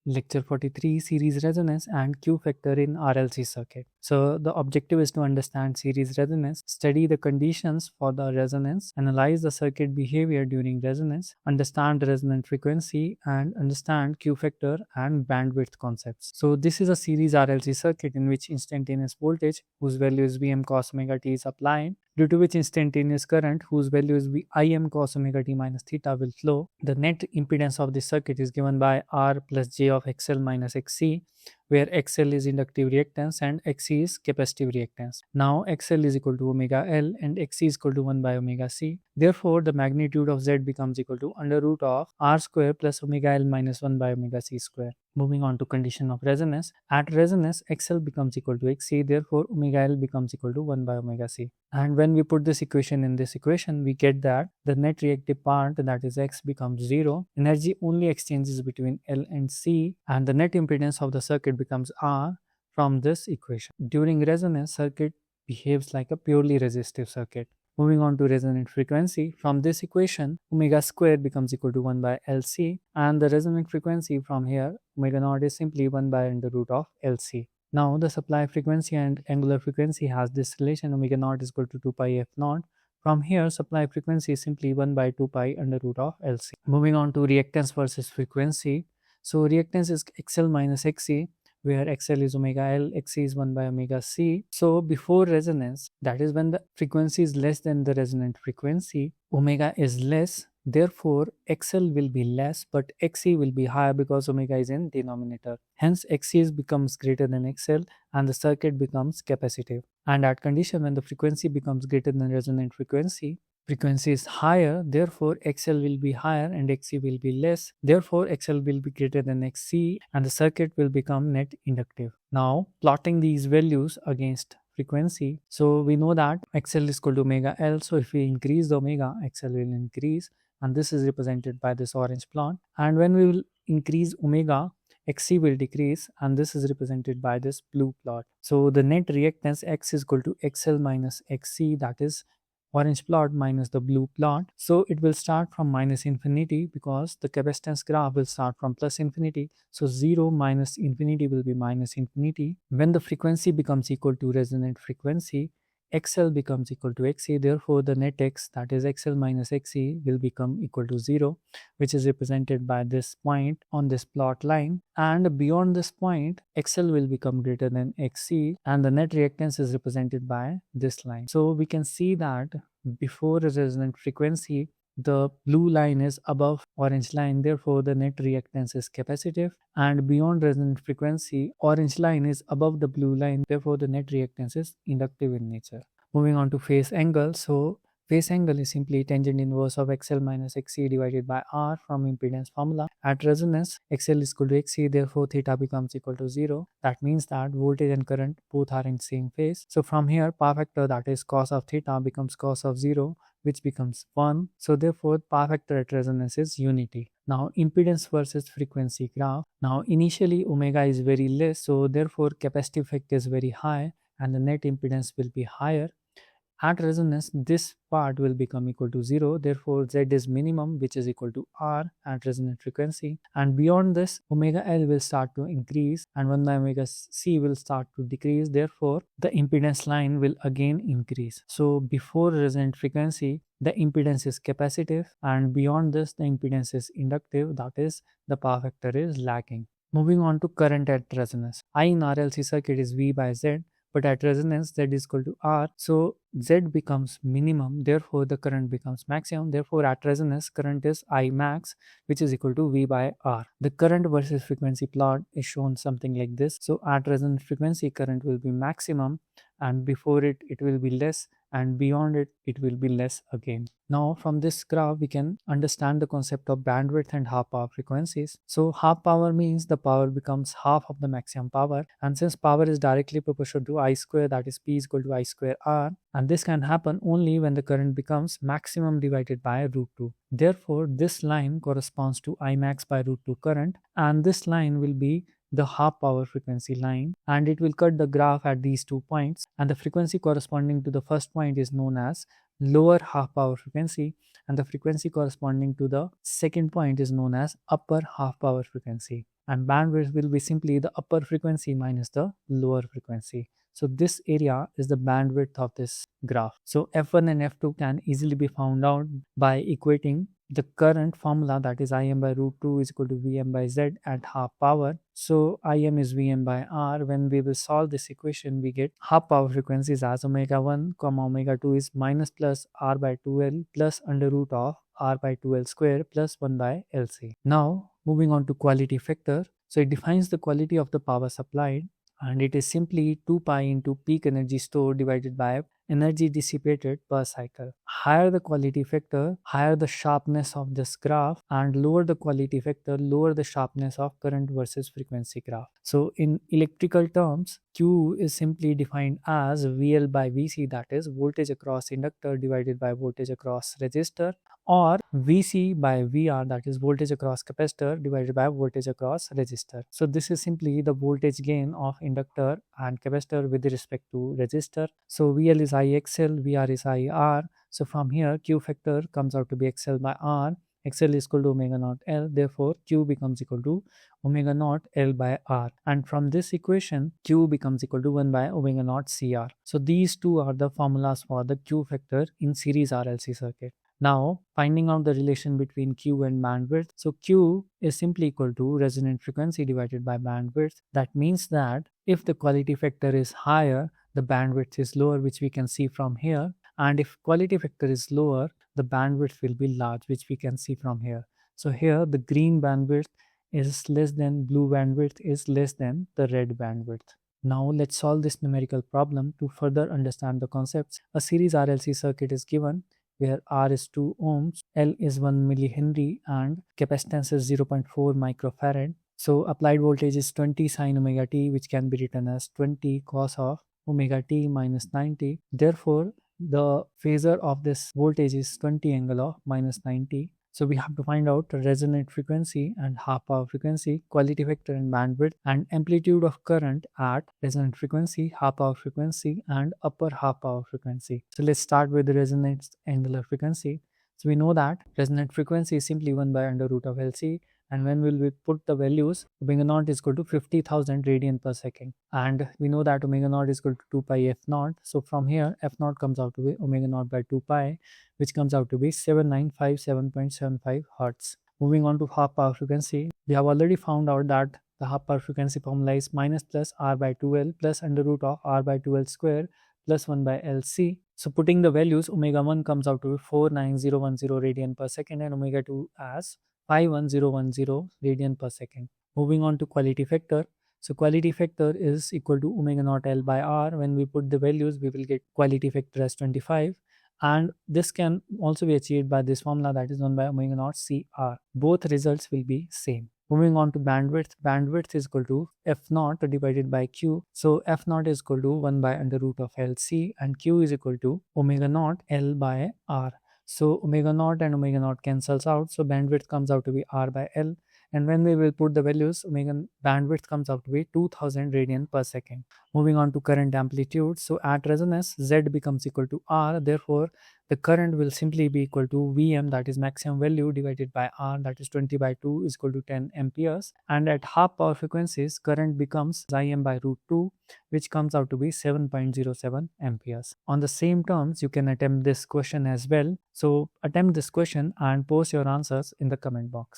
Lecture 43 Series Resonance and Q Factor in RLC Circuit. So the objective is to understand series resonance, study the conditions for the resonance, analyze the circuit behavior during resonance, understand the resonant frequency, and understand Q factor and bandwidth concepts. So this is a series RLC circuit in which instantaneous voltage whose value is Vm cos omega t is applied, due to which instantaneous current whose value is Im cos omega t minus theta will flow. The net impedance of this circuit is given by R plus J of XL minus XC, where XL is inductive reactance and XC is capacitive reactance. Now XL is equal to omega L and XC is equal to 1 by omega C. Therefore, the magnitude of Z becomes equal to under root of R square plus omega L minus 1 by omega C square. Moving on to condition of resonance. At resonance, XL becomes equal to XC, therefore omega L becomes equal to 1 by omega C. And when we put this equation in this equation, we get that the net reactive part, that is X, becomes 0. Energy only exchanges between L and C, and the net impedance of the circuit becomes R from this equation. During resonance, circuit behaves like a purely resistive circuit. Moving on to resonant frequency, from this equation, omega square becomes equal to 1 by LC, and the resonant frequency from here, omega naught, is simply 1 by under root of LC. Now, the supply frequency and angular frequency has this relation, omega naught is equal to 2 pi f naught. From here, supply frequency is simply 1 by 2 pi under root of LC. Moving on to reactance versus frequency. So, reactance is XL minus XC, where XL is omega L, XC is 1 by omega C. So before resonance, that is when the frequency is less than the resonant frequency, omega is less, therefore XL will be less, but XC will be higher because omega is in denominator. Hence XC becomes greater than XL and the circuit becomes capacitive. And at condition when the frequency becomes greater than resonant frequency is higher, therefore XL will be higher and XC will be less, therefore XL will be greater than XC and the circuit will become net inductive. Now plotting these values against frequency, so we know that XL is equal to omega L, so if we increase the omega, XL will increase, and this is represented by this orange plot, and when we will increase omega, XC will decrease, and this is represented by this blue plot. So the net reactance X is equal to XL minus XC, that is orange plot minus the blue plot. So it will start from minus infinity because the capacitance graph will start from plus infinity. So 0 minus infinity will be minus infinity. When the frequency becomes equal to resonant frequency, XL becomes equal to XC, therefore the net X, that is XL minus XC, will become equal to 0, which is represented by this point on this plot line, and beyond this point XL will become greater than XC and the net reactance is represented by this line. So we can see that before a resonant frequency, the blue line is above orange line, therefore the net reactance is capacitive, and beyond resonant frequency, orange line is above the blue line, therefore the net reactance is inductive in nature. Moving on to phase angle, so phase angle is simply tangent inverse of XL minus XC divided by R from impedance formula. At resonance, XL is equal to XC, therefore theta becomes equal to 0. That means that voltage and current both are in same phase. So from here, power factor, that is cos of theta, becomes cos of 0, which becomes 1. So therefore, power factor at resonance is unity. Now impedance versus frequency graph. Now initially omega is very less, so therefore capacitive effect is very high and the net impedance will be higher. At resonance, this part will become equal to 0, therefore Z is minimum, which is equal to R at resonant frequency, and beyond this omega L will start to increase and 1 by omega C will start to decrease, therefore the impedance line will again increase. So before resonant frequency, the impedance is capacitive, and beyond this the impedance is inductive, that is the power factor is lacking. Moving on to current at resonance. I in RLC circuit is V by Z, but at resonance Z is equal to R, so Z becomes minimum, therefore the current becomes maximum, therefore at resonance current is I max, which is equal to V by R. The current versus frequency plot is shown something like this. So at resonant frequency current will be maximum, and before it will be less, and beyond it will be less again. Now from this graph we can understand the concept of bandwidth and half power frequencies. So half power means the power becomes half of the maximum power, and since power is directly proportional to I square, that is P is equal to I square R, and this can happen only when the current becomes maximum divided by root 2. Therefore this line corresponds to I max by root 2 current, and this line will be the half power frequency line, and it will cut the graph at these 2 points, and the frequency corresponding to the first point is known as lower half power frequency, and the frequency corresponding to the second point is known as upper half power frequency. and bandwidth will be simply the upper frequency minus the lower frequency. So this area is the bandwidth of this graph. So F1 and F2 can easily be found out by equating the current formula, that is Im by root 2 is equal to Vm by Z at half power. So Im is Vm by R. When we will solve this equation, we get half power frequencies as omega 1 comma omega 2 is minus plus R by 2L plus under root of R by 2L square plus 1 by LC. Now moving on to quality factor. So it defines the quality of the power supplied, and it is simply 2 pi into peak energy stored divided by energy dissipated per cycle. Higher the quality factor, higher the sharpness of this graph, and lower the quality factor, lower the sharpness of current versus frequency graph. So in electrical terms, Q is simply defined as VL by VC, that is voltage across inductor divided by voltage across resistor, or VC by VR, that is voltage across capacitor divided by voltage across resistor. So this is simply the voltage gain of inductor and capacitor with respect to resistor. So VL is IXL, VR is IR. So from here Q factor comes out to be XL by R. XL is equal to omega naught L, therefore Q becomes equal to omega naught L by R, and from this equation Q becomes equal to 1 by omega naught CR. So these two are the formulas for the Q factor in series RLC circuit. Now finding out the relation between Q and bandwidth. So Q is simply equal to resonant frequency divided by bandwidth. That means that if the quality factor is higher, the bandwidth is lower, which we can see from here, and if quality factor is lower, the bandwidth will be large, which we can see from here. So here the green bandwidth is less than blue bandwidth is less than the red bandwidth. Now let's solve this numerical problem to further understand the concepts. A series RLC circuit is given where R is 2 ohms, L is 1 millihenry, and capacitance is 0.4 microfarad. So applied voltage is 20 sine omega t, which can be written as 20 cos of omega t minus 90. Therefore, the phasor of this voltage is 20 angle of minus 90. So we have to find out resonant frequency and half power frequency, quality factor and bandwidth, and amplitude of current at resonant frequency, half power frequency, and upper half power frequency. So let's start with the resonant angular frequency. So we know that resonant frequency is simply 1 by under root of LC, and when we will put the values, omega naught is equal to 50,000 radian per second, and we know that omega naught is equal to 2 pi f naught. So from here f naught comes out to be omega naught by 2 pi, which comes out to be 7957.75 hertz. Moving on to half power frequency, we have already found out that the half power frequency formula is minus plus R by 2L plus under root of R by 2L square plus 1 by LC. So putting the values, omega 1 comes out to be 49010 radian per second and omega 2 as 51010 radian per second. Moving on to quality factor. So quality factor is equal to omega naught L by R. When we put the values, we will get quality factor as 25, and this can also be achieved by this formula, that is 1 by omega naught CR. Both results will be same. Moving on to bandwidth. Bandwidth is equal to f naught divided by q. So f naught is equal to 1 by under root of LC, and q is equal to omega naught L by R. So omega naught and omega naught cancels out, so bandwidth comes out to be R by L, and when we will put the values, omega bandwidth comes out to be 2000 radian per second. Moving on to current amplitude. So at resonance, Z becomes equal to R, therefore the current will simply be equal to Vm, that is maximum value, divided by R, that is 20 by 2 is equal to 10 amperes, and at half power frequencies current becomes Im by root 2, which comes out to be 7.07 amperes. On the same terms, you can attempt this question as well. So attempt this question and post your answers in the comment box.